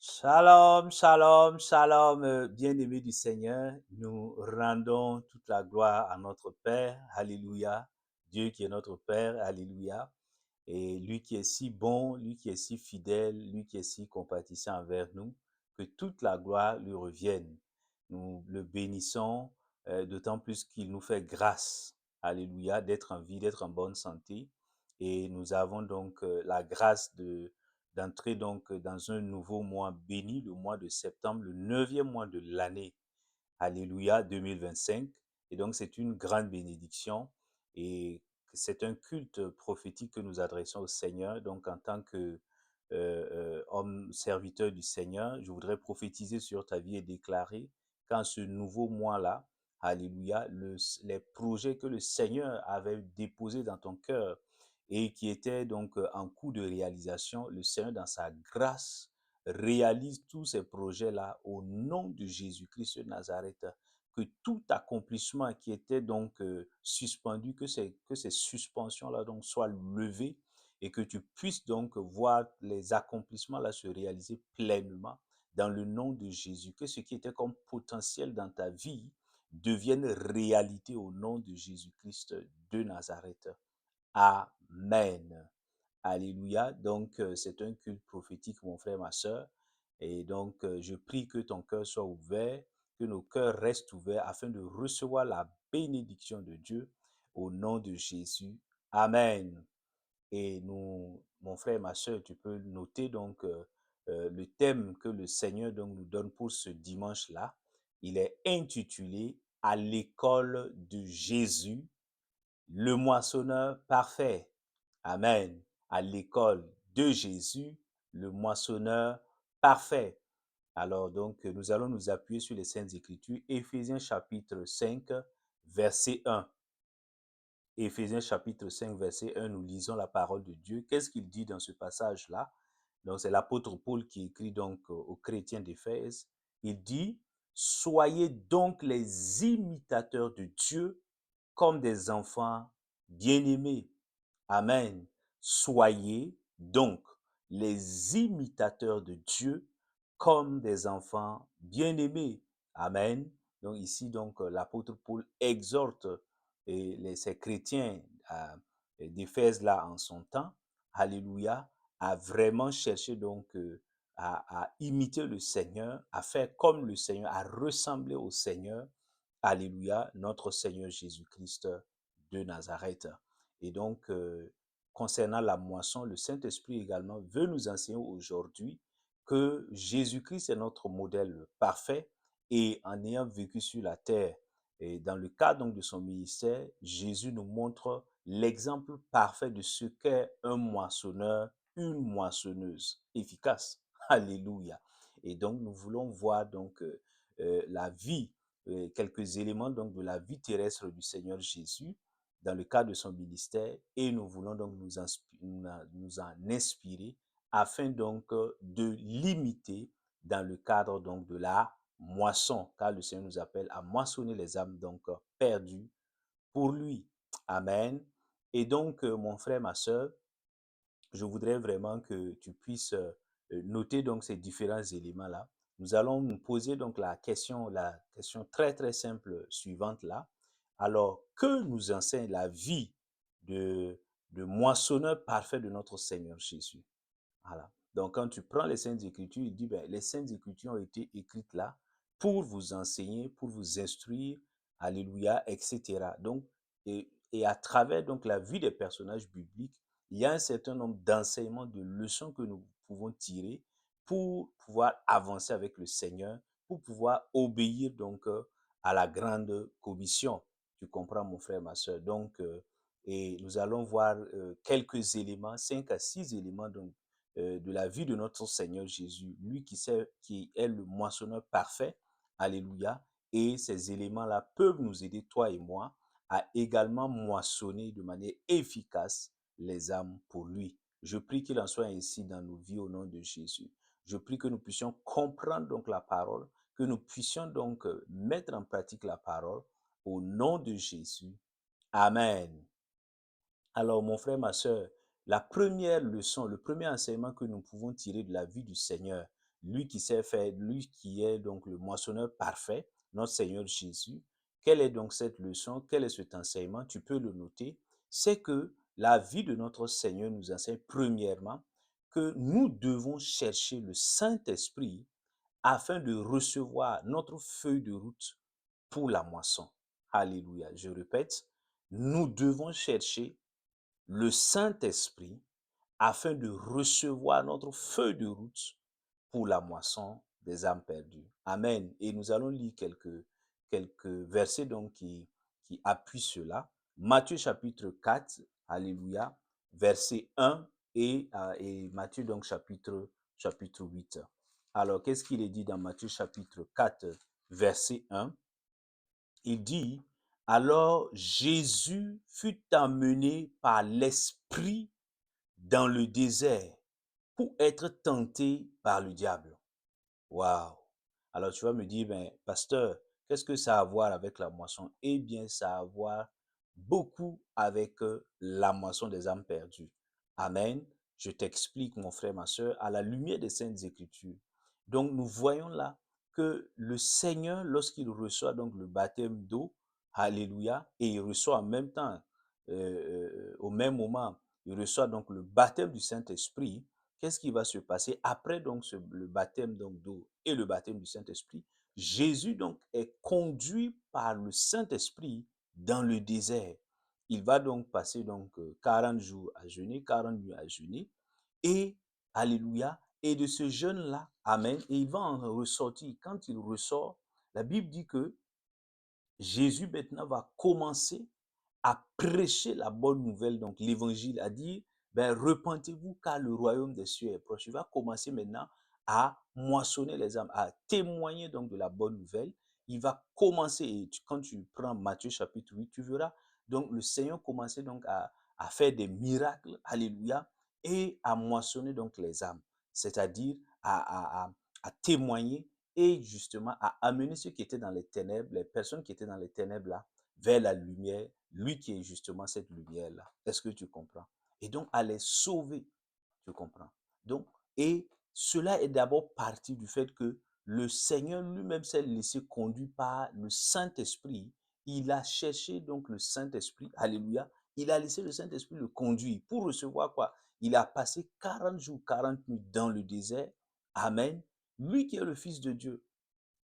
Shalom, shalom, shalom, bien-aimés du Seigneur, nous rendons toute la gloire à notre Père, alléluia, Dieu qui est notre Père, alléluia, et lui qui est si bon, lui qui est si fidèle, lui qui est si compatissant envers nous, que toute la gloire lui revienne. Nous le bénissons, d'autant plus qu'il nous fait grâce, alléluia, d'être en vie, d'être en bonne santé, et nous avons donc la grâce d'entrer donc dans un nouveau mois béni, le mois de septembre, le neuvième mois de l'année. Alléluia 2025. Et donc, c'est une grande bénédiction et c'est un culte prophétique que nous adressons au Seigneur. Donc, en tant que homme serviteur du Seigneur, je voudrais prophétiser sur ta vie et déclarer qu'en ce nouveau mois-là, Alléluia, les projets que le Seigneur avait déposés dans ton cœur et qui étaient donc en cours de réalisation, le Seigneur, dans sa grâce, réalise tous ces projets-là au nom de Jésus-Christ de Nazareth, que tout accomplissement qui était donc suspendu, que ces suspensions-là donc soient levées et que tu puisses donc voir les accomplissements-là se réaliser pleinement dans le nom de Jésus, que ce qui était comme potentiel dans ta vie devienne réalité au nom de Jésus-Christ de Nazareth. Amen. Alléluia. Donc, c'est un culte prophétique, mon frère, ma soeur. Et donc, je prie que ton cœur soit ouvert, que nos cœurs restent ouverts afin de recevoir la bénédiction de Dieu au nom de Jésus. Amen. Et nous, mon frère, ma soeur, tu peux noter donc le thème que le Seigneur donc, nous donne pour ce dimanche-là. Il est intitulé À l'école de Jésus, le moissonneur parfait. Amen. À l'école de Jésus, le moissonneur parfait. Alors donc, nous allons nous appuyer sur les Saintes Écritures. Éphésiens chapitre 5, verset 1. Éphésiens chapitre 5, verset 1, nous lisons la parole de Dieu. Qu'est-ce qu'il dit dans ce passage-là? Donc, c'est l'apôtre Paul qui écrit donc aux chrétiens d'Éphèse. Il dit, soyez donc les imitateurs de Dieu comme des enfants bien-aimés. Amen. Soyez donc les imitateurs de Dieu comme des enfants bien-aimés. Amen. Donc ici, donc, l'apôtre Paul exhorte ces chrétiens d'Éphèse là en son temps, alléluia, à vraiment chercher donc à imiter le Seigneur, à faire comme le Seigneur, à ressembler au Seigneur, alléluia, notre Seigneur Jésus-Christ de Nazareth. Et donc, concernant la moisson, le Saint-Esprit également veut nous enseigner aujourd'hui que Jésus-Christ est notre modèle parfait et en ayant vécu sur la terre et dans le cadre donc de son ministère, Jésus nous montre l'exemple parfait de ce qu'est un moissonneur, une moissonneuse efficace. Alléluia. Et donc, nous voulons voir donc la vie, quelques éléments donc de la vie terrestre du Seigneur Jésus dans le cadre de son ministère et nous voulons donc nous en inspirer afin donc de l'imiter dans le cadre donc de la moisson, car le Seigneur nous appelle à moissonner les âmes donc perdues pour lui. Amen. Et donc, mon frère, ma soeur, je voudrais vraiment que tu puisses noter donc ces différents éléments-là. Nous allons nous poser donc la question très très simple suivante là. Alors, que nous enseigne la vie de, de moissonneur parfait de notre Seigneur Jésus? Voilà. Donc, quand tu prends les Saintes Écritures, il dit, ben, les Saintes Écritures ont été écrites là pour vous enseigner, pour vous instruire, alléluia, etc. Donc, et à travers donc la vie des personnages bibliques, il y a un certain nombre d'enseignements, de leçons que nous pouvons tirer pour pouvoir avancer avec le Seigneur, pour pouvoir obéir donc à la grande commission. Tu comprends, mon frère, ma soeur. Donc, et nous allons voir quelques éléments, 5 à 6 éléments donc de la vie de notre Seigneur Jésus, lui qui est le moissonneur parfait, alléluia, et ces éléments-là peuvent nous aider, toi et moi, à également moissonner de manière efficace les âmes pour lui. Je prie qu'il en soit ainsi dans nos vies au nom de Jésus. Je prie que nous puissions comprendre donc la parole, que nous puissions donc mettre en pratique la parole au nom de Jésus. Amen. Alors, mon frère, ma soeur, la première leçon, le premier enseignement que nous pouvons tirer de la vie du Seigneur lui qui sait faire, lui qui est donc le moissonneur parfait, notre Seigneur Jésus. Quelle est donc cette leçon? Quel est cet enseignement? Tu peux le noter. C'est que la vie de notre Seigneur nous enseigne premièrement que nous devons chercher le Saint-Esprit afin de recevoir notre feuille de route pour la moisson. Alléluia. Je répète, nous devons chercher le Saint-Esprit afin de recevoir notre feuille de route pour la moisson des âmes perdues. Amen. Et nous allons lire quelques versets donc qui appuient cela. Matthieu chapitre 4, Alléluia, verset 1 et Matthieu donc chapitre 8. Alors, qu'est-ce qu'il est dit dans Matthieu chapitre 4, verset 1? Il dit, alors Jésus fut amené par l'Esprit dans le désert pour être tenté par le diable. Waouh! Alors tu vas me dire, ben, pasteur, qu'est-ce que ça a à voir avec la moisson? Eh bien, ça a à voir beaucoup avec la moisson des âmes perdues. Amen. Je t'explique, mon frère, ma soeur, à la lumière des Saintes Écritures. Donc, nous voyons là que le Seigneur, lorsqu'il reçoit donc le baptême d'eau, alléluia, et il reçoit en même temps, au même moment, il reçoit donc le baptême du Saint-Esprit. Qu'est-ce qui va se passer après donc le baptême donc d'eau et le baptême du Saint-Esprit? Jésus donc est conduit par le Saint-Esprit dans le désert. Il va donc passer donc 40 jours à jeûner, 40 nuits à jeûner et alléluia, et de ce jeûne-là, amen, et il va en ressortir. Quand il ressort, la Bible dit que Jésus maintenant va commencer à prêcher la bonne nouvelle, donc l'évangile, à dire, ben, repentez-vous car le royaume des cieux est proche. Il va commencer maintenant à moissonner les âmes, à témoigner donc de la bonne nouvelle. Il va commencer, et quand tu prends Matthieu chapitre 8, tu verras, donc le Seigneur commençait donc à faire des miracles, alléluia, et à moissonner donc les âmes, c'est-à-dire à témoigner et justement à amener ceux qui étaient dans les ténèbres, les personnes qui étaient dans les ténèbres là, vers la lumière, lui qui est justement cette lumière-là. Est-ce que tu comprends? Et donc, à les sauver, tu comprends? Donc, et cela est d'abord parti du fait que le Seigneur lui-même s'est laissé conduire par le Saint-Esprit. Il a cherché donc le Saint-Esprit, alléluia. Il a laissé le Saint-Esprit le conduire pour recevoir quoi? Il a passé 40 jours, 40 nuits dans le désert. Amen. Lui qui est le Fils de Dieu.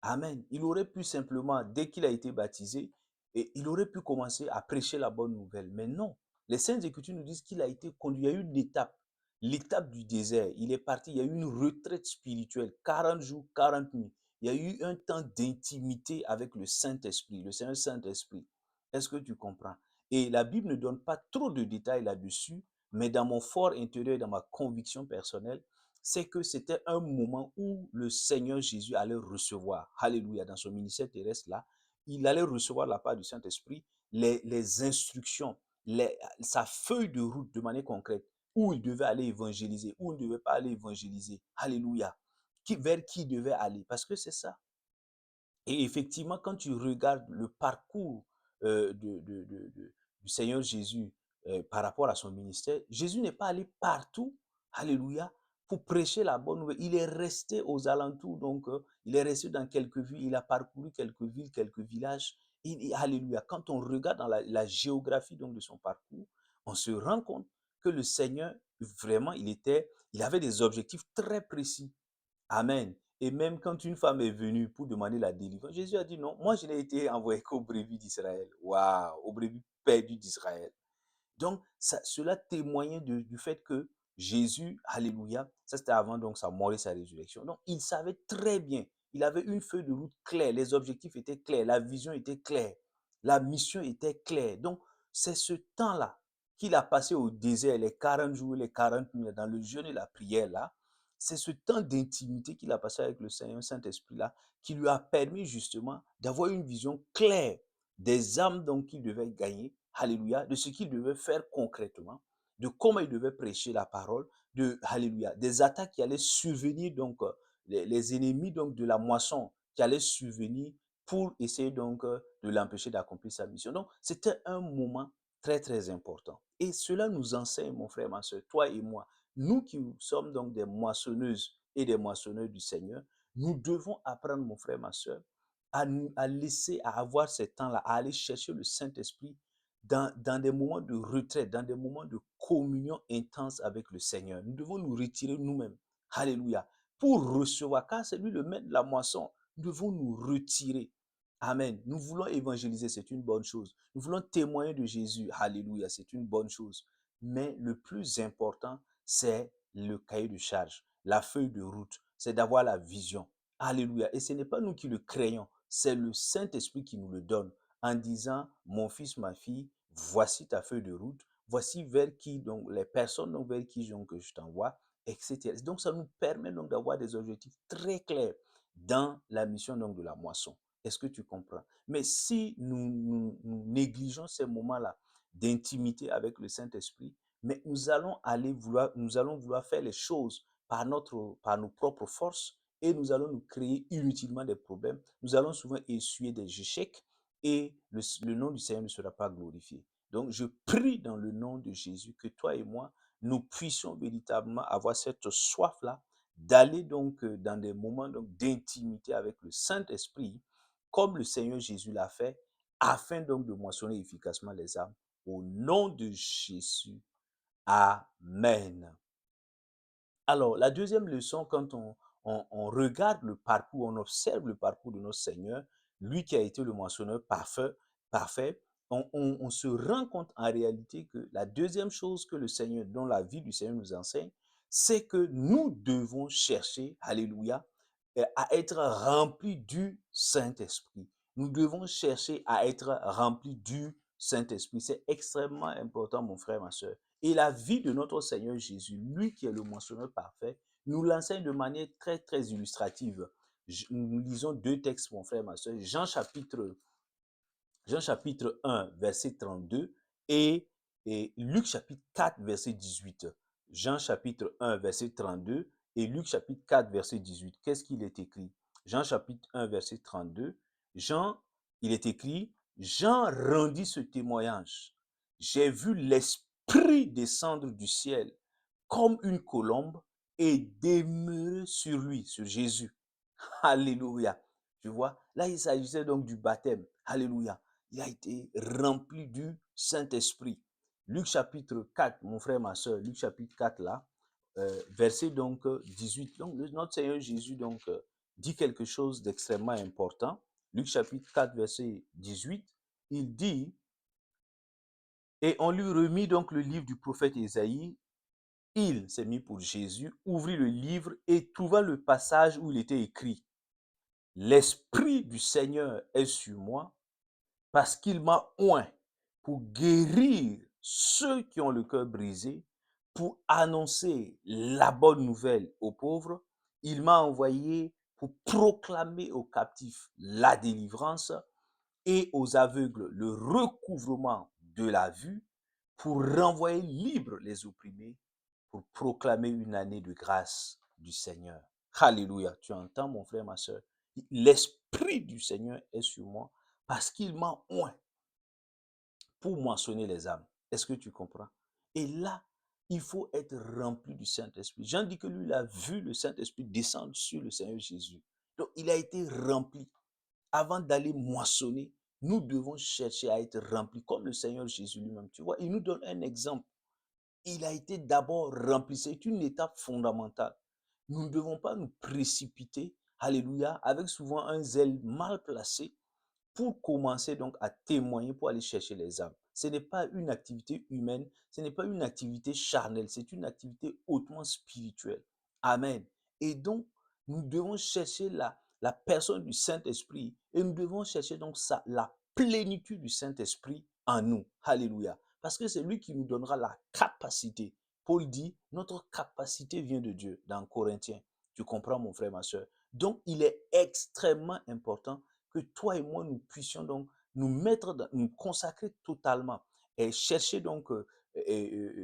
Amen. Il aurait pu simplement, dès qu'il a été baptisé, et il aurait pu commencer à prêcher la bonne nouvelle. Mais non. Les Saintes Écritures nous disent qu'il a été conduit. Il y a eu une étape, l'étape du désert. Il est parti, il y a eu une retraite spirituelle, 40 jours, 40 nuits. Il y a eu un temps d'intimité avec le Saint-Esprit, le Seigneur Saint-Esprit. Est-ce que tu comprends? Et la Bible ne donne pas trop de détails là-dessus, mais dans mon fort intérieur, dans ma conviction personnelle, c'est que c'était un moment où le Seigneur Jésus allait recevoir, alléluia, dans son ministère terrestre là, il allait recevoir de la part du Saint-Esprit les instructions, sa feuille de route de manière concrète, où il devait aller évangéliser, où il ne devait pas aller évangéliser, alléluia, vers qui il devait aller, parce que c'est ça. Et effectivement, quand tu regardes le parcours du Seigneur Jésus par rapport à son ministère, Jésus n'est pas allé partout, alléluia, pour prêcher la bonne nouvelle. Il est resté aux alentours, donc il est resté dans quelques villes, il a parcouru quelques villes, quelques villages. Alléluia. Quand on regarde dans la géographie donc, de son parcours, on se rend compte que le Seigneur, vraiment, il avait des objectifs très précis. Amen. Et même quand une femme est venue pour demander la délivrance, Jésus a dit non, moi je n'ai été envoyé qu'aux brebis d'Israël. Waouh, aux brebis perdues d'Israël. Donc, cela témoignait du fait que Jésus, alléluia, ça c'était avant donc sa mort et sa résurrection. Donc, il savait très bien, il avait une feuille de route claire, les objectifs étaient clairs, la vision était claire, la mission était claire. Donc, c'est ce temps-là qu'il a passé au désert, les 40 jours, les 40 nuits, dans le jeûne et la prière là. C'est ce temps d'intimité qu'il a passé avec le Seigneur Saint-Esprit là, qui lui a permis justement d'avoir une vision claire des âmes donc qu'il devait gagner, alléluia, de ce qu'il devait faire concrètement, de comment il devait prêcher la parole, alléluia, des attaques qui allaient survenir donc, les ennemis donc de la moisson qui allaient survenir pour essayer donc de l'empêcher d'accomplir sa mission. Donc, c'était un moment très, très important. Et cela nous enseigne, mon frère, ma soeur, toi et moi, nous qui sommes donc des moissonneuses et des moissonneurs du Seigneur, nous devons apprendre, mon frère, ma soeur, à laisser, à avoir ces temps-là, à aller chercher le Saint-Esprit dans des moments de retraite, dans des moments de communion intense avec le Seigneur. Nous devons nous retirer nous-mêmes. Alléluia. Pour recevoir, car c'est lui le maître de la moisson, nous devons nous retirer. Amen. Nous voulons évangéliser, c'est une bonne chose. Nous voulons témoigner de Jésus. Alléluia, c'est une bonne chose. Mais le plus important, c'est le cahier de charge, la feuille de route. C'est d'avoir la vision. Alléluia. Et ce n'est pas nous qui le créons, c'est le Saint-Esprit qui nous le donne en disant, mon fils, ma fille, voici ta feuille de route, voici vers qui, donc les personnes donc, vers qui donc, je t'envoie, etc. Donc ça nous permet donc d'avoir des objectifs très clairs dans la mission donc, de la moisson. Est-ce que tu comprends? Mais si nous négligeons ces moments-là d'intimité avec le Saint-Esprit, mais nous allons vouloir faire les choses par nos propres forces et nous allons nous créer inutilement des problèmes. Nous allons souvent essuyer des échecs et le nom du Seigneur ne sera pas glorifié. Donc, je prie dans le nom de Jésus que toi et moi, nous puissions véritablement avoir cette soif-là d'aller donc dans des moments d'intimité avec le Saint-Esprit, comme le Seigneur Jésus l'a fait, afin donc de moissonner efficacement les âmes. Au nom de Jésus. Amen. Alors, la deuxième leçon, quand on regarde le parcours, on observe le parcours de notre Seigneur, lui qui a été le moissonneur parfait, on se rend compte en réalité que la deuxième chose que le Seigneur, dont la vie du Seigneur nous enseigne, c'est que nous devons chercher, alléluia, à être remplis du Saint-Esprit. Nous devons chercher à être remplis du Saint-Esprit. C'est extrêmement important, mon frère, ma soeur. Et la vie de notre Seigneur Jésus, lui qui est le moissonneur parfait, nous l'enseigne de manière très, très illustrative. Nous lisons deux textes, mon frère, ma soeur. Jean chapitre 1, verset 32 et, Luc chapitre 4, verset 18. Jean chapitre 1, verset 32 et Luc chapitre 4, verset 18. Qu'est-ce qu'il est écrit? Jean chapitre 1, verset 32. Il est écrit, Jean rendit ce témoignage. J'ai vu l'Esprit descendre du ciel comme une colombe et demeurer sur lui, sur Jésus. Alléluia. Tu vois, là, il s'agissait donc du baptême. Alléluia. Il a été rempli du Saint-Esprit. Luc chapitre 4, mon frère, ma soeur, Luc chapitre 4, là, verset donc 18. Donc, notre Seigneur Jésus donc, dit quelque chose d'extrêmement important. Luc chapitre 4, verset 18, il dit, et on lui remit donc le livre du prophète Ésaïe. Il s'est mis pour Jésus, ouvrit le livre et trouva le passage où il était écrit, l'Esprit du Seigneur est sur moi parce qu'il m'a oint pour guérir ceux qui ont le cœur brisé, pour annoncer la bonne nouvelle aux pauvres. Il m'a envoyé pour proclamer aux captifs la délivrance et aux aveugles le recouvrement de la vue, pour renvoyer libres les opprimés, pour proclamer une année de grâce du Seigneur. Alléluia. Tu entends, mon frère, ma soeur? L'Esprit du Seigneur est sur moi parce qu'il m'a oint pour moissonner les âmes. Est-ce que tu comprends? Et là, il faut être rempli du Saint-Esprit. Jean dit que lui, il a vu le Saint-Esprit descendre sur le Seigneur Jésus. Donc, il a été rempli. Avant d'aller moissonner, nous devons chercher à être remplis comme le Seigneur Jésus lui-même. Tu vois, il nous donne un exemple. Il a été d'abord rempli. C'est une étape fondamentale. Nous ne devons pas nous précipiter, alléluia, avec souvent un zèle mal placé pour commencer donc à témoigner, pour aller chercher les âmes. Ce n'est pas une activité humaine, ce n'est pas une activité charnelle, c'est une activité hautement spirituelle. Amen. Et donc, nous devons chercher la personne du Saint-Esprit et nous devons chercher donc la plénitude du Saint-Esprit en nous. Alléluia. Parce que c'est lui qui nous donnera la capacité. Paul dit, notre capacité vient de Dieu dans Corinthiens. Tu comprends, mon frère, ma soeur. Donc, il est extrêmement important que toi et moi, nous puissions donc nous consacrer totalement et chercher donc,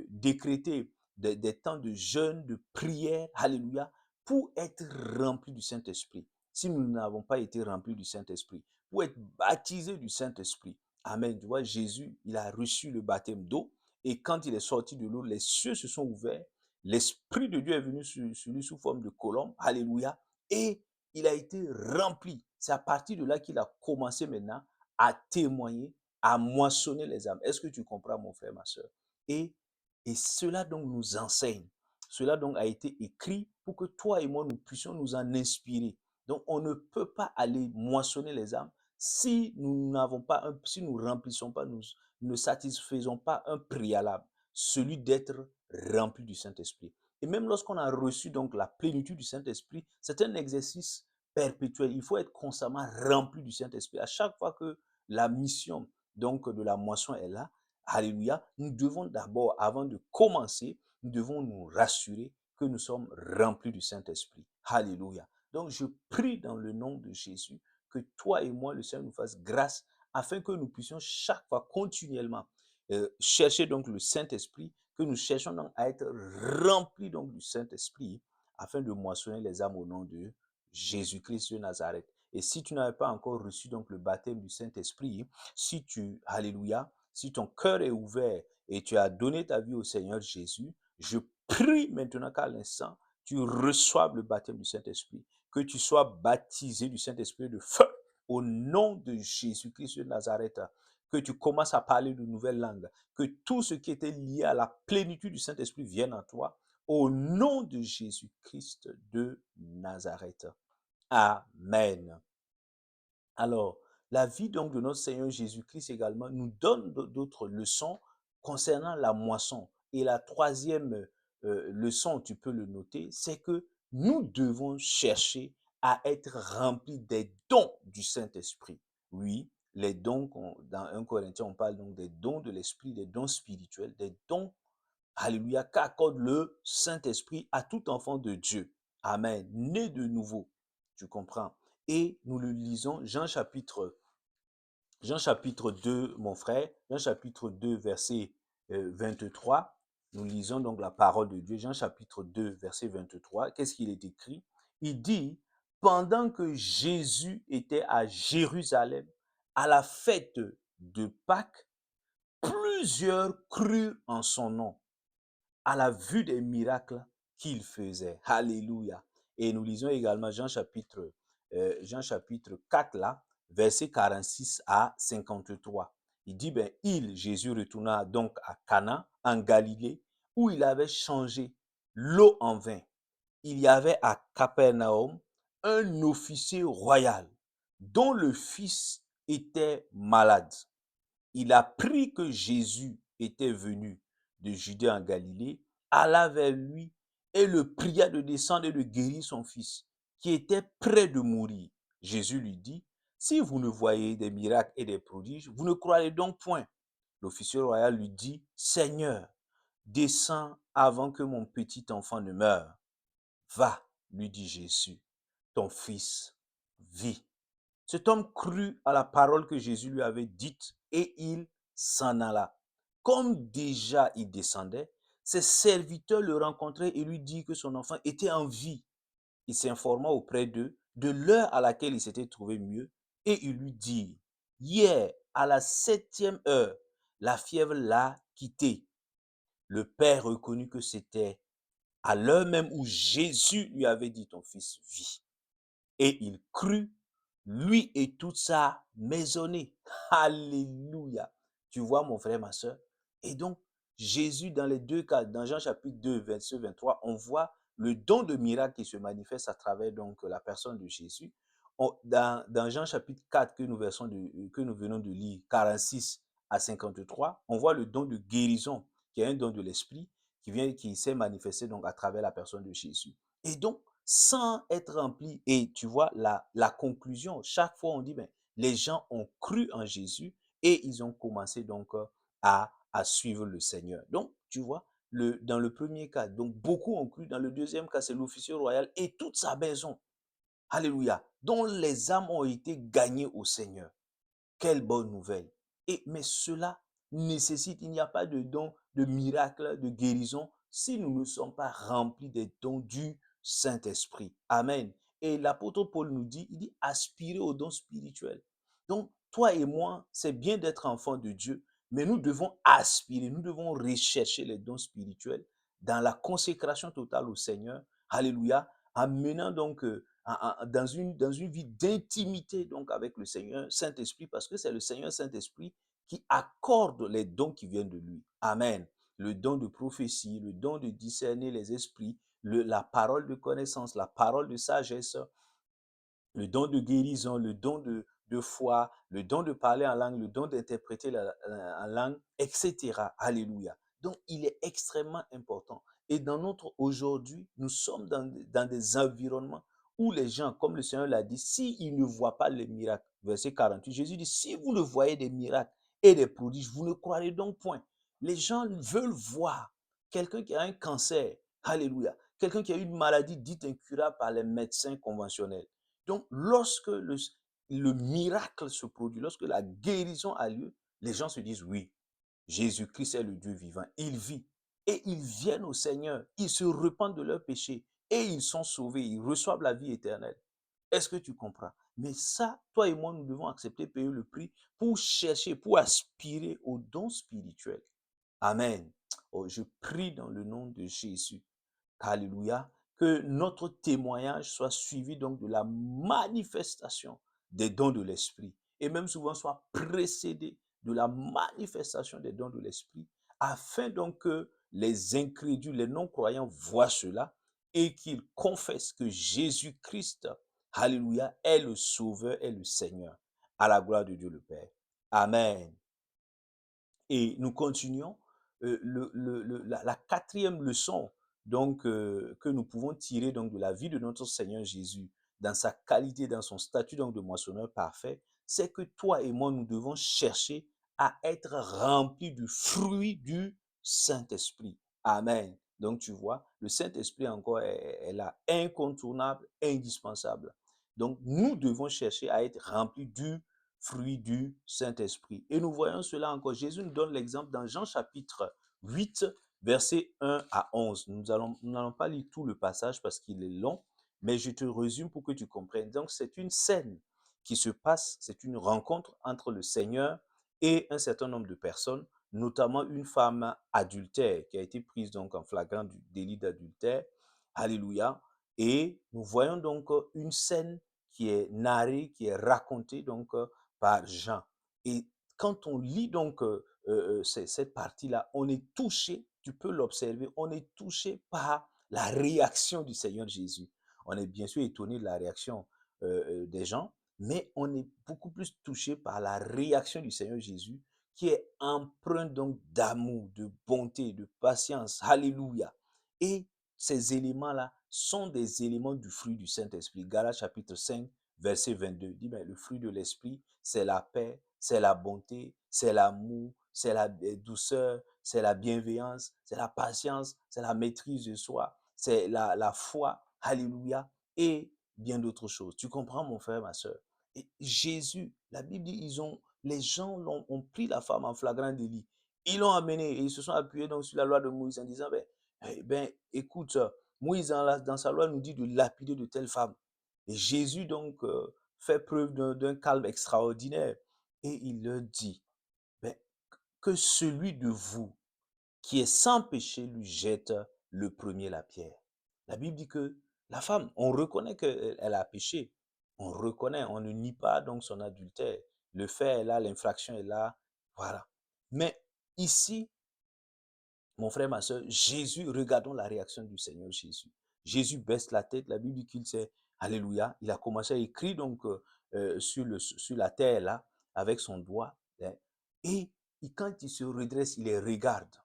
décréter des temps de jeûne, de prière, alléluia, pour être remplis du Saint-Esprit. Si nous n'avons pas été remplis du Saint-Esprit, pour être baptisés du Saint-Esprit, amen. Tu vois, Jésus, il a reçu le baptême d'eau et quand il est sorti de l'eau, les cieux se sont ouverts l'Esprit de Dieu est venu sur lui sous forme de colombe. Alléluia. Et il a été rempli. C'est à partir de là qu'il a commencé maintenant à témoigner, à moissonner les âmes. Est-ce que tu comprends, mon frère, ma soeur? Et, et cela donc nous enseigne. Cela donc a été écrit pour que toi et moi, nous puissions nous en inspirer. Donc, on ne peut pas aller moissonner les âmes si nous n'avons pas si nous remplissons pas, nous ne satisfaisons pas un préalable, celui d'être rempli du Saint-Esprit. Et même lorsqu'on a reçu donc la plénitude du Saint-Esprit, c'est un exercice perpétuel. Il faut être constamment rempli du Saint-Esprit. À chaque fois que la mission donc de la moisson est là, alléluia, nous devons d'abord, avant de commencer, nous devons nous rassurer que nous sommes remplis du Saint-Esprit. Alléluia. Donc je prie dans le nom de Jésus que toi et moi, le Seigneur nous fasse grâce afin que nous puissions chaque fois continuellement chercher donc le Saint-Esprit, que nous cherchons donc à être remplis donc du Saint-Esprit afin de moissonner les âmes au nom de Jésus-Christ de Nazareth. Et si tu n'avais pas encore reçu donc le baptême du Saint-Esprit, si tu, alléluia, si ton cœur est ouvert et tu as donné ta vie au Seigneur Jésus, je prie maintenant qu'à l'instant, tu reçoives le baptême du Saint-Esprit, que tu sois baptisé du Saint-Esprit de feu au nom de Jésus-Christ de Nazareth, que tu commences à parler de nouvelles langues, que tout ce qui était lié à la plénitude du Saint-Esprit vienne en toi, au nom de Jésus-Christ de Nazareth. Amen. Alors, la vie donc de notre Seigneur Jésus-Christ également nous donne d'autres leçons concernant la moisson. Et la troisième leçon, tu peux le noter, c'est que nous devons chercher à être remplis des dons du Saint-Esprit. Oui, les dons, dans 1 Corinthiens, on parle donc des dons de l'Esprit, des dons spirituels, des dons, alléluia, qu'accorde le Saint-Esprit à tout enfant de Dieu. Amen. Né de nouveau. Tu comprends? Et nous le lisons, Jean chapitre 2, mon frère, Jean chapitre 2, verset 23. Nous lisons donc la parole de Dieu. Jean chapitre 2, verset 23. Qu'est-ce qu'il est écrit? Il dit, pendant que Jésus était à Jérusalem, à la fête de Pâques, plusieurs crurent en son nom à la vue des miracles qu'il faisait. Alléluia. Et nous lisons également Jean chapitre 4, là, verset 46 à 53. Il dit, ben, Jésus, retourna donc à Cana, en Galilée, où il avait changé l'eau en vin. Il y avait à Capernaum un officier royal dont le fils était malade. Il apprit que Jésus était venu de Judée en Galilée, alla vers lui et le pria de descendre et de guérir son fils, qui était près de mourir. Jésus lui dit, si vous ne voyez des miracles et des prodiges, vous ne croirez donc point. L'officier royal lui dit, Seigneur, descends avant que mon petit enfant ne meure. Va, lui dit Jésus, ton fils vit. Cet homme crut à la parole que Jésus lui avait dite et il s'en alla. Comme déjà il descendait, ses serviteurs le rencontraient et lui dirent que son enfant était en vie. Il s'informa auprès d'eux de l'heure à laquelle il s'était trouvé mieux et ils lui dirent, hier, à la 7e heure, la fièvre l'a quitté. Le père reconnut que c'était à l'heure même où Jésus lui avait dit, ton fils vit. Et il crut, lui et toute sa maisonnée. Alléluia. Tu vois, mon frère, ma soeur. Et donc, Jésus, dans les deux cas, dans Jean chapitre 2, verset 23, on voit le don de miracle qui se manifeste à travers donc la personne de Jésus. Dans Jean chapitre 4, que nous venons de lire, 46 à 53, on voit le don de guérison, qui est un don de l'esprit, qui s'est manifesté donc à travers la personne de Jésus. Et donc, sans être rempli. Et tu vois, la conclusion, chaque fois on dit, ben, les gens ont cru en Jésus et ils ont commencé donc à suivre le Seigneur. Donc, tu vois, dans le premier cas, donc beaucoup ont cru. Dans le deuxième cas, c'est l'officier royal et toute sa maison. Alléluia. Dont les âmes ont été gagnées au Seigneur. Quelle bonne nouvelle. Mais cela nécessite, il n'y a pas de don, de miracle, de guérison, si nous ne sommes pas remplis des dons du Saint-Esprit. Amen. Et l'apôtre Paul nous dit, il dit, aspirer aux dons spirituels. Donc, toi et moi, c'est bien d'être enfant de Dieu, mais nous devons aspirer, nous devons rechercher les dons spirituels dans la consécration totale au Seigneur, alléluia, en menant donc dans une vie d'intimité donc avec le Seigneur Saint-Esprit, parce que c'est le Seigneur Saint-Esprit qui accorde les dons qui viennent de lui. Amen. Le don de prophétie, le don de discerner les esprits, la parole de connaissance, la parole de sagesse, le don de guérison, le don de foi, le don de parler en langue, le don d'interpréter en langue, etc. Alléluia. Donc, il est extrêmement important. Et dans notre aujourd'hui, nous sommes dans des environnements où les gens, comme le Seigneur l'a dit, s'ils ne voient pas les miracles, verset 48, Jésus dit, si vous ne voyez des miracles et des prodiges, vous ne croirez donc point. Les gens veulent voir quelqu'un qui a un cancer, alléluia, quelqu'un qui a une maladie dite incurable par les médecins conventionnels. Donc, lorsque le miracle se produit, lorsque la guérison a lieu, les gens se disent, oui, Jésus-Christ est le Dieu vivant, il vit. Et ils viennent au Seigneur, ils se repentent de leurs péchés et ils sont sauvés, ils reçoivent la vie éternelle. Est-ce que tu comprends? Mais ça, toi et moi, nous devons accepter, payer le prix pour chercher, pour aspirer aux dons spirituels. Amen. Oh, je prie dans le nom de Jésus. Alléluia. Que notre témoignage soit suivi donc de la manifestation des dons de l'Esprit. Et même souvent soit précédé de la manifestation des dons de l'Esprit, afin donc que les incrédules, les non-croyants voient cela et qu'ils confessent que Jésus-Christ, alléluia, est le Sauveur et le Seigneur, à la gloire de Dieu le Père. Amen. Et nous continuons la quatrième leçon donc, que nous pouvons tirer donc, de la vie de notre Seigneur Jésus, dans sa qualité, dans son statut donc, de moissonneur parfait, c'est que toi et moi, nous devons chercher à être remplis du fruit du Saint-Esprit. Amen. Donc tu vois, le Saint-Esprit encore est là, incontournable, indispensable. Donc nous devons chercher à être remplis du fruit du Saint-Esprit. Et nous voyons cela encore. Jésus nous donne l'exemple dans Jean chapitre 8, versets 1 à 11. Nous n'allons pas lire tout le passage parce qu'il est long, mais je te résume pour que tu comprennes. Donc, c'est une scène qui se passe, c'est une rencontre entre le Seigneur et un certain nombre de personnes, notamment une femme adultère qui a été prise donc en flagrant du délit d'adultère. Alléluia. Et nous voyons donc une scène qui est narrée, qui est racontée donc par Jean. Et quand on lit donc cette partie-là, on est touché, tu peux l'observer, on est touché par la réaction du Seigneur Jésus. On est bien sûr étonné de la réaction des gens, mais on est beaucoup plus touché par la réaction du Seigneur Jésus qui est empreinte donc d'amour, de bonté, de patience. Alléluia. Et ces éléments-là sont des éléments du fruit du Saint-Esprit. Galates chapitre 5, verset 22 dit, mais le fruit de l'Esprit, c'est la paix, c'est la bonté, c'est l'amour, c'est la douceur, c'est la bienveillance, c'est la patience, c'est la maîtrise de soi, c'est la foi, alléluia, et bien d'autres choses. Tu comprends, mon frère, ma soeur? Et Jésus, la Bible dit, les gens ont pris la femme en flagrant délit. Ils l'ont amenée et ils se sont appuyés donc sur la loi de Moïse en disant, écoute, Moïse dans sa loi nous dit de lapider de telles femmes. Et Jésus donc fait preuve d'un calme extraordinaire. Et il leur dit, ben, que celui de vous qui est sans péché lui jette le premier la pierre. La Bible dit que la femme, on reconnaît qu'elle a péché. On reconnaît, on ne nie pas donc son adultère. Le fait est là, l'infraction est là. Voilà. Mais ici, mon frère, ma soeur, Jésus, regardons la réaction du Seigneur Jésus. Jésus baisse la tête, la Bible dit qu'il s'est, alléluia, il a commencé à écrire donc sur la terre là, avec son doigt, hein, et quand il se redresse, il les regarde,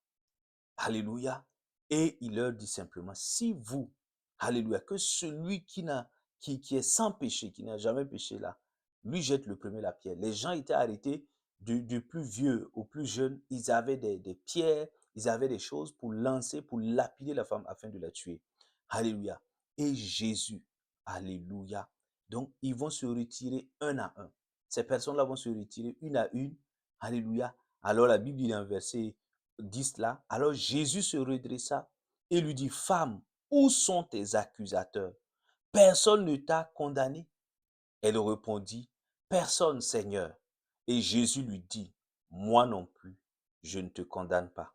alléluia, et il leur dit simplement, si vous, alléluia, que celui qui est sans péché, qui n'a jamais péché là, lui jette le premier la pierre. Les gens étaient arrêtés du plus vieux au plus jeune, ils avaient des pierres, ils avaient des choses pour lancer, pour lapider la femme afin de la tuer. Alléluia. Et Jésus, alléluia. Donc, ils vont se retirer un à un. Ces personnes-là vont se retirer une à une. Alléluia. Alors, la Bible dit dans le verset 10 là, alors Jésus se redressa et lui dit, femme, où sont tes accusateurs? Personne ne t'a condamné? Elle répondit, personne, Seigneur. Et Jésus lui dit, moi non plus, je ne te condamne pas.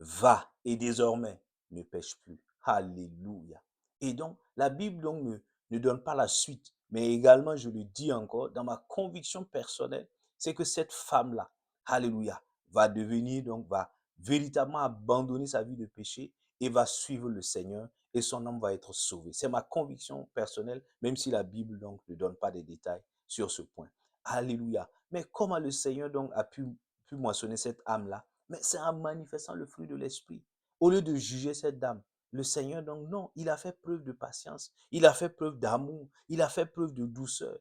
Va et désormais ne pêche plus. Alléluia. Et donc, la Bible donc, ne donne pas la suite, mais également, je le dis encore, dans ma conviction personnelle, c'est que cette femme-là, alléluia, va devenir, donc, va véritablement abandonner sa vie de péché et va suivre le Seigneur et son âme va être sauvée. C'est ma conviction personnelle, même si la Bible donc ne donne pas de détails sur ce point. Alléluia. Mais comment le Seigneur donc a pu moissonner cette âme-là? Mais c'est en manifestant le fruit de l'esprit. Au lieu de juger cette dame, le Seigneur, donc, non, il a fait preuve de patience, il a fait preuve d'amour, il a fait preuve de douceur,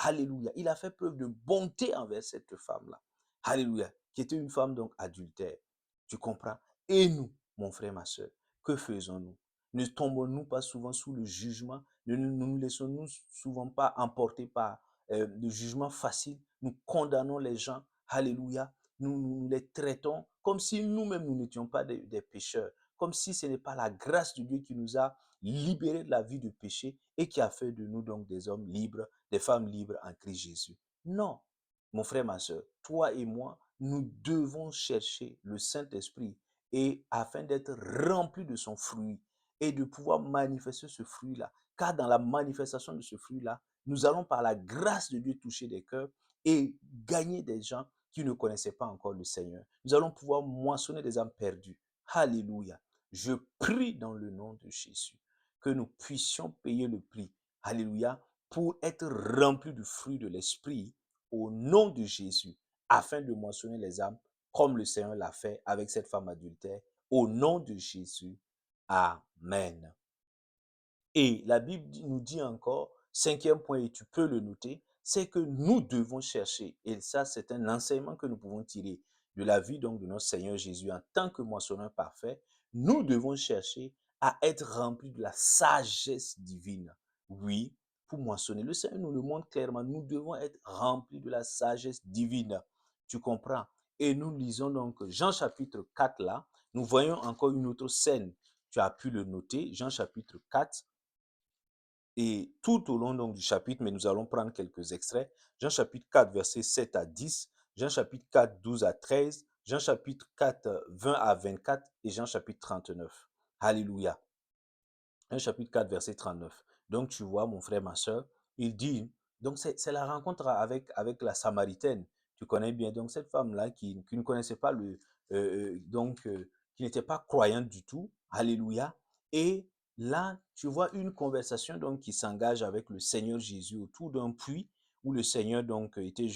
alléluia, il a fait preuve de bonté envers cette femme-là. Alléluia, qui était une femme donc adultère. Tu comprends? Et nous, mon frère, ma soeur, que faisons-nous? Ne tombons-nous pas souvent sous le jugement? Ne nous laissons-nous souvent pas emporter par le jugement facile? Nous condamnons les gens. Alléluia. Nous les traitons comme si nous-mêmes, nous n'étions pas des pécheurs. Comme si ce n'est pas la grâce de Dieu qui nous a libérés de la vie de péché et qui a fait de nous donc des hommes libres, des femmes libres en Christ Jésus. Non, mon frère, ma soeur, toi et moi, nous devons chercher le Saint-Esprit et afin d'être remplis de son fruit et de pouvoir manifester ce fruit-là. Car dans la manifestation de ce fruit-là, nous allons par la grâce de Dieu toucher des cœurs et gagner des gens qui ne connaissaient pas encore le Seigneur. Nous allons pouvoir moissonner des âmes perdues. Alléluia. Je prie dans le nom de Jésus que nous puissions payer le prix. Alléluia. Pour être remplis du fruit de l'Esprit au nom de Jésus, afin de moissonner les âmes comme le Seigneur l'a fait avec cette femme adultère. Au nom de Jésus. Amen. Et la Bible nous dit encore, cinquième point, et tu peux le noter, c'est que nous devons chercher, et ça c'est un enseignement que nous pouvons tirer de la vie donc de notre Seigneur Jésus en tant que moissonneur parfait, nous devons chercher à être remplis de la sagesse divine. Oui, pour moissonner, le Seigneur nous le montre clairement, nous devons être remplis de la sagesse divine. Tu comprends? Et nous lisons donc Jean chapitre 4 là, nous voyons encore une autre scène. Tu as pu le noter, Jean chapitre 4, et tout au long donc, du chapitre, mais nous allons prendre quelques extraits. Jean chapitre 4, versets 7 à 10, Jean chapitre 4, 12 à 13, Jean chapitre 4, 20 à 24 et Jean chapitre 39. Alléluia. Jean chapitre 4, verset 39. Donc tu vois, mon frère, ma soeur, il dit, donc c'est la rencontre avec la Samaritaine. Tu connais bien, donc cette femme-là qui ne connaissait pas qui n'était pas croyante du tout. Alléluia. Et là, tu vois une conversation donc qui s'engage avec le Seigneur Jésus autour d'un puits où le Seigneur donc était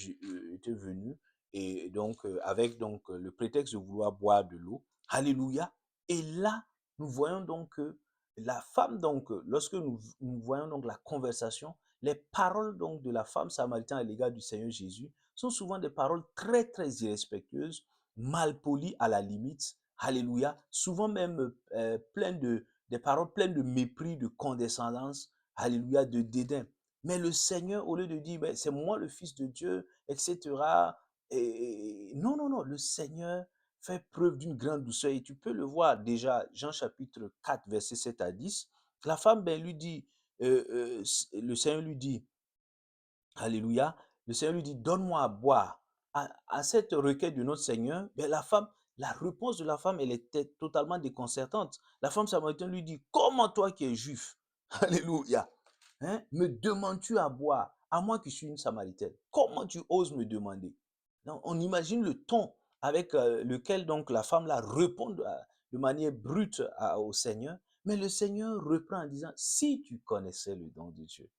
venu et donc avec donc le prétexte de vouloir boire de l'eau. Alléluia. Et là, nous voyons donc que la femme, donc, lorsque nous voyons donc la conversation, les paroles donc de la femme samaritaine à l'égard du Seigneur Jésus sont souvent des paroles très, très irrespectueuses, malpolies à la limite, alléluia, souvent même des paroles pleines de mépris, de condescendance, alléluia, de dédain. Mais le Seigneur, au lieu de dire, c'est moi le Fils de Dieu, etc., non, non, non, le Seigneur fait preuve d'une grande douceur. Et tu peux le voir déjà, Jean chapitre 4, verset 7 à 10. La femme, lui dit, le Seigneur lui dit, alléluia, le Seigneur lui dit, donne-moi à boire. À cette requête de notre Seigneur, la réponse de la femme, elle était totalement déconcertante. La femme samaritaine lui dit, comment toi qui es juif, alléluia, hein, me demandes-tu à boire, à moi qui suis une samaritaine? Comment tu oses me demander? Donc, on imagine le ton avec lequel donc la femme la répond de manière brute au Seigneur, mais le Seigneur reprend en disant, si tu connaissais le don de Dieu.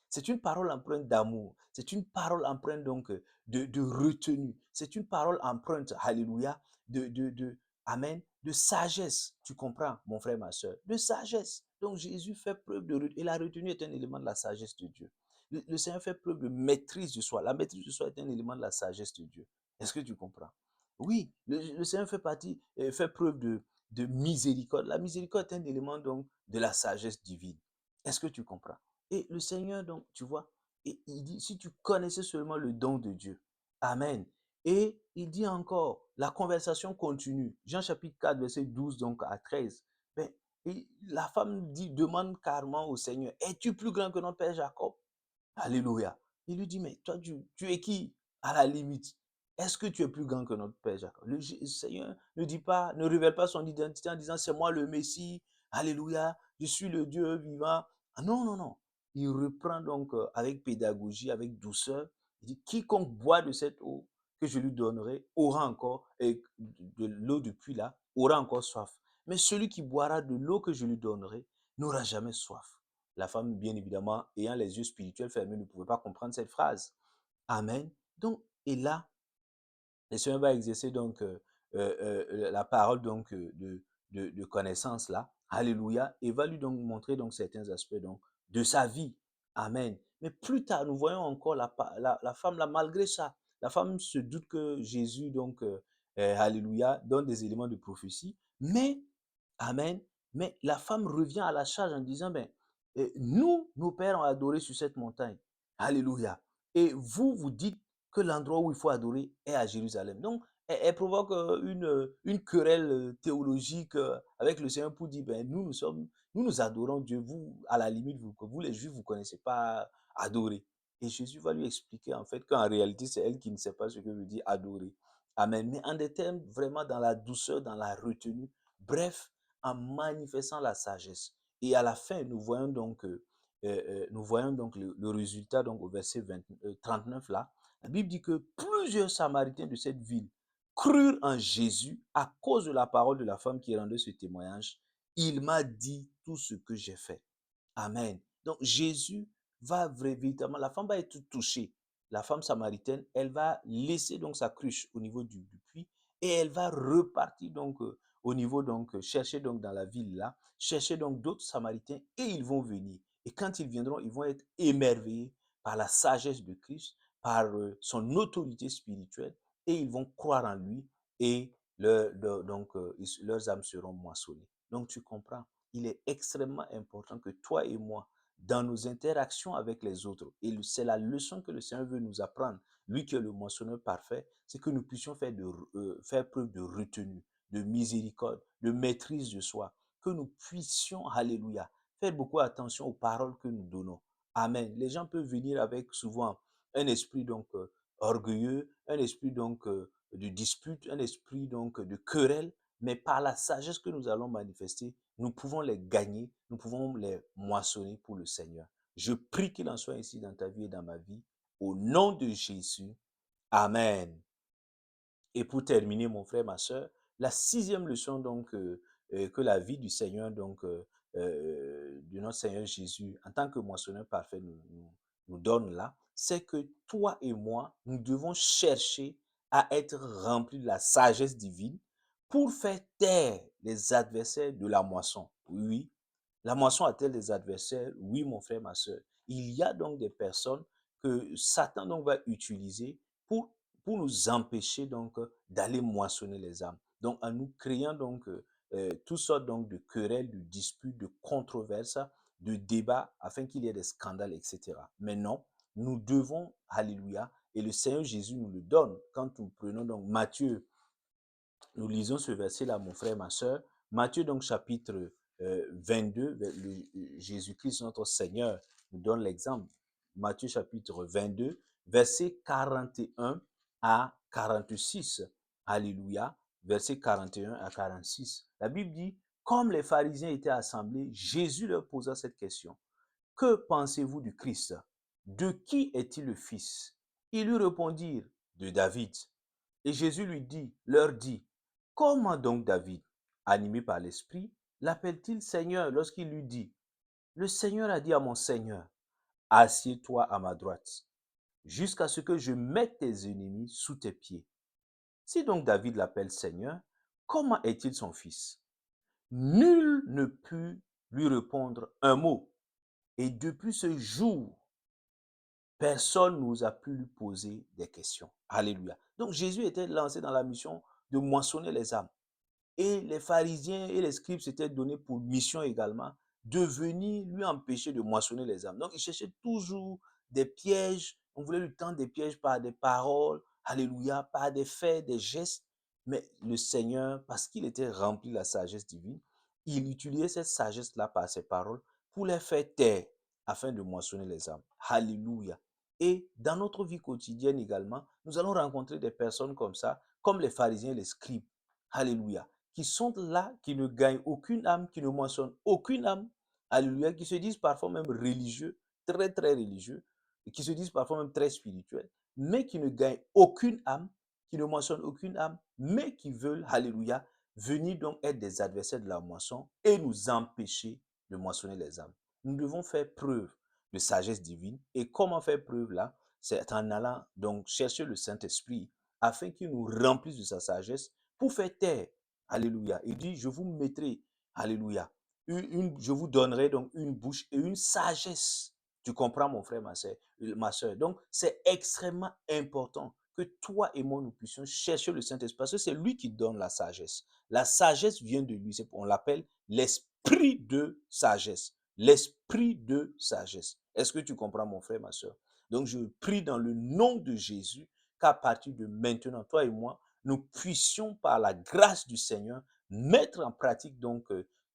C'est une parole empreinte d'amour, c'est une parole empreinte donc de retenue, c'est une parole empreinte, alléluia, amen, de sagesse, tu comprends, mon frère, ma soeur, de sagesse. Donc Jésus fait preuve de retenue, et la retenue est un élément de la sagesse de Dieu. Le Seigneur fait preuve de maîtrise de soi. La maîtrise de soi est un élément de la sagesse de Dieu. Est-ce que tu comprends? Oui, le Seigneur fait preuve de miséricorde. La miséricorde est un élément donc de la sagesse divine. Est-ce que tu comprends? Et le Seigneur, donc, tu vois, et il dit, si tu connaissais seulement le don de Dieu. Amen. Et il dit encore, la conversation continue. Jean chapitre 4, verset 12 donc à 13. Ben, et la femme dit, demande carrément au Seigneur, es-tu plus grand que notre père Jacob? Alléluia. Il lui dit, mais toi, tu es qui à la limite? Est-ce que tu es plus grand que notre Père Jacob? Le Seigneur ne dit pas, ne révèle pas son identité en disant c'est moi le Messie, alléluia, je suis le Dieu vivant. Ah non, non, non. Il reprend donc avec pédagogie, avec douceur. Il dit quiconque boit de cette eau que je lui donnerai aura encore, et de l'eau du puits là, aura encore soif. Mais celui qui boira de l'eau que je lui donnerai n'aura jamais soif. La femme, bien évidemment, ayant les yeux spirituels fermés, ne pouvait pas comprendre cette phrase. Amen. Donc, et là, le Seigneur va exercer donc la parole donc de connaissance là, alléluia, et va lui donc montrer donc certains aspects donc de sa vie, amen. Mais plus tard, nous voyons encore la femme là, malgré ça, la femme se doute que Jésus donc alléluia donne des éléments de prophétie, mais amen. Mais la femme revient à la charge en disant ben nous, nos pères ont adoré sur cette montagne, alléluia. Et vous, vous dites que l'endroit où il faut adorer est à Jérusalem. Donc, elle provoque une querelle théologique avec le Seigneur pour dire, ben, nous adorons Dieu. Vous, à la limite, vous les Juifs, vous ne connaissez pas adorer. Et Jésus va lui expliquer en fait qu'en réalité, c'est elle qui ne sait pas ce que veut dire adorer. Amen. Mais en des termes, vraiment dans la douceur, dans la retenue. Bref, en manifestant la sagesse. Et à la fin, nous voyons donc le résultat donc au verset 39 là. La Bible dit que plusieurs Samaritains de cette ville crurent en Jésus à cause de la parole de la femme qui rendait ce témoignage. Il m'a dit tout ce que j'ai fait. Amen. Donc Jésus va véritablement, la femme va être touchée. La femme samaritaine, elle va laisser donc sa cruche au niveau du puits et elle va repartir donc au niveau donc chercher donc dans la ville là, chercher donc d'autres Samaritains et ils vont venir. Et quand ils viendront, ils vont être émerveillés par la sagesse de Christ, par son autorité spirituelle et ils vont croire en lui et leurs âmes seront moissonnées. Donc tu comprends, il est extrêmement important que toi et moi, dans nos interactions avec les autres, et c'est la leçon que le Seigneur veut nous apprendre, lui qui est le moissonneur parfait, c'est que nous puissions faire preuve de retenue, de miséricorde, de maîtrise de soi, que nous puissions, alléluia, faire beaucoup attention aux paroles que nous donnons. Amen. Les gens peuvent venir avec souvent un esprit donc orgueilleux, un esprit donc de dispute, un esprit donc de querelle, mais par la sagesse que nous allons manifester, nous pouvons les gagner, nous pouvons les moissonner pour le Seigneur. Je prie qu'il en soit ainsi dans ta vie et dans ma vie. Au nom de Jésus. Amen. Et pour terminer, mon frère, ma soeur, la sixième leçon donc que la vie du Seigneur, donc de notre Seigneur Jésus, en tant que moissonneur parfait, nous donne là, c'est que toi et moi, nous devons chercher à être remplis de la sagesse divine pour faire taire les adversaires de la moisson. Oui, la moisson a-t-elle des adversaires? Oui, mon frère, ma soeur. Il y a donc des personnes que Satan donc va utiliser pour, pour nous empêcher donc d'aller moissonner les âmes. Donc, en nous créant donc toutes sortes donc de querelles, de disputes, de controverses, de débats, afin qu'il y ait des scandales, etc. Mais non, nous devons, alléluia, et le Seigneur Jésus nous le donne quand nous prenons donc Matthieu. Nous lisons ce verset-là, mon frère, ma soeur. Matthieu, donc, chapitre 22, Jésus-Christ, notre Seigneur, nous donne l'exemple. Matthieu, chapitre 22, verset 41 à 46. Alléluia. Verset 41 à 46. La Bible dit, comme les pharisiens étaient assemblés, Jésus leur posa cette question. Que pensez-vous du Christ? De qui est-il le fils? Ils lui répondirent, de David. Et Jésus leur dit, comment donc David, animé par l'Esprit, l'appelle-t-il Seigneur lorsqu'il lui dit, le Seigneur a dit à mon Seigneur, assieds-toi à ma droite, jusqu'à ce que je mette tes ennemis sous tes pieds. Si donc David l'appelle Seigneur, comment est-il son fils? Nul ne put lui répondre un mot. Et depuis ce jour, personne ne nous a pu lui poser des questions. Alléluia. Donc Jésus était lancé dans la mission de moissonner les âmes. Et les pharisiens et les scribes s'étaient donné pour mission également de venir lui empêcher de moissonner les âmes. Donc, ils cherchaient toujours des pièges. On voulait lui tendre des pièges par des paroles, alléluia, par des faits, des gestes. Mais le Seigneur, parce qu'il était rempli de la sagesse divine, il utilisait cette sagesse-là par ses paroles pour les faire taire afin de moissonner les âmes. Alléluia. Et dans notre vie quotidienne également, nous allons rencontrer des personnes comme ça, comme les pharisiens et les scribes. Alléluia. Qui sont là, qui ne gagnent aucune âme, qui ne mentionnent aucune âme. Alléluia. Qui se disent parfois même religieux, très, très religieux, et qui se disent parfois même très spirituels, mais qui ne gagnent aucune âme, qui ne mentionnent aucune âme, mais qui veulent, alléluia, venir donc être des adversaires de la moisson et nous empêcher de moissonner les âmes. Nous devons faire preuve de sagesse divine. Et comment faire preuve là? C'est en allant donc chercher le Saint-Esprit afin qu'il nous remplisse de sa sagesse pour faire taire. Alléluia. Il dit, je vous mettrai, alléluia, je vous donnerai donc une bouche et une sagesse. Tu comprends, mon frère, ma soeur. Donc, c'est extrêmement important que toi et moi, nous puissions chercher le Saint-Esprit parce que c'est lui qui donne la sagesse. La sagesse vient de lui. On l'appelle l'esprit de sagesse. L'esprit de sagesse. Est-ce que tu comprends, mon frère, ma soeur? Donc, je prie dans le nom de Jésus qu'à partir de maintenant, toi et moi, nous puissions, par la grâce du Seigneur, mettre en pratique donc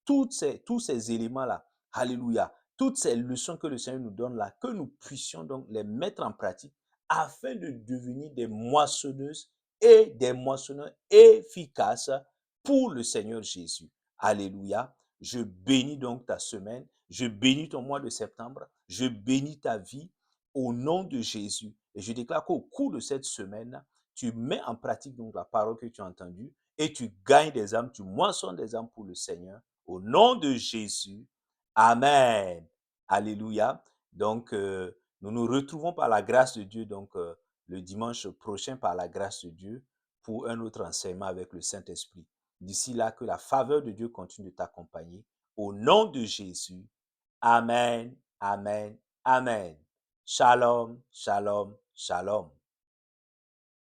tous ces éléments-là. Alléluia. Toutes ces leçons que le Seigneur nous donne là, que nous puissions donc les mettre en pratique afin de devenir des moissonneuses et des moissonneurs efficaces pour le Seigneur Jésus. Alléluia. Je bénis donc ta semaine. Je bénis ton mois de septembre. Je bénis ta vie au nom de Jésus. Et je déclare qu'au cours de cette semaine, tu mets en pratique donc la parole que tu as entendue et tu gagnes des âmes, tu moissonnes des âmes pour le Seigneur. Au nom de Jésus. Amen. Alléluia. Donc, nous nous retrouvons par la grâce de Dieu, donc le dimanche prochain par la grâce de Dieu pour un autre enseignement avec le Saint-Esprit. D'ici là, que la faveur de Dieu continue de t'accompagner. Au nom de Jésus. Amen, amen, amen. Shalom, shalom, shalom.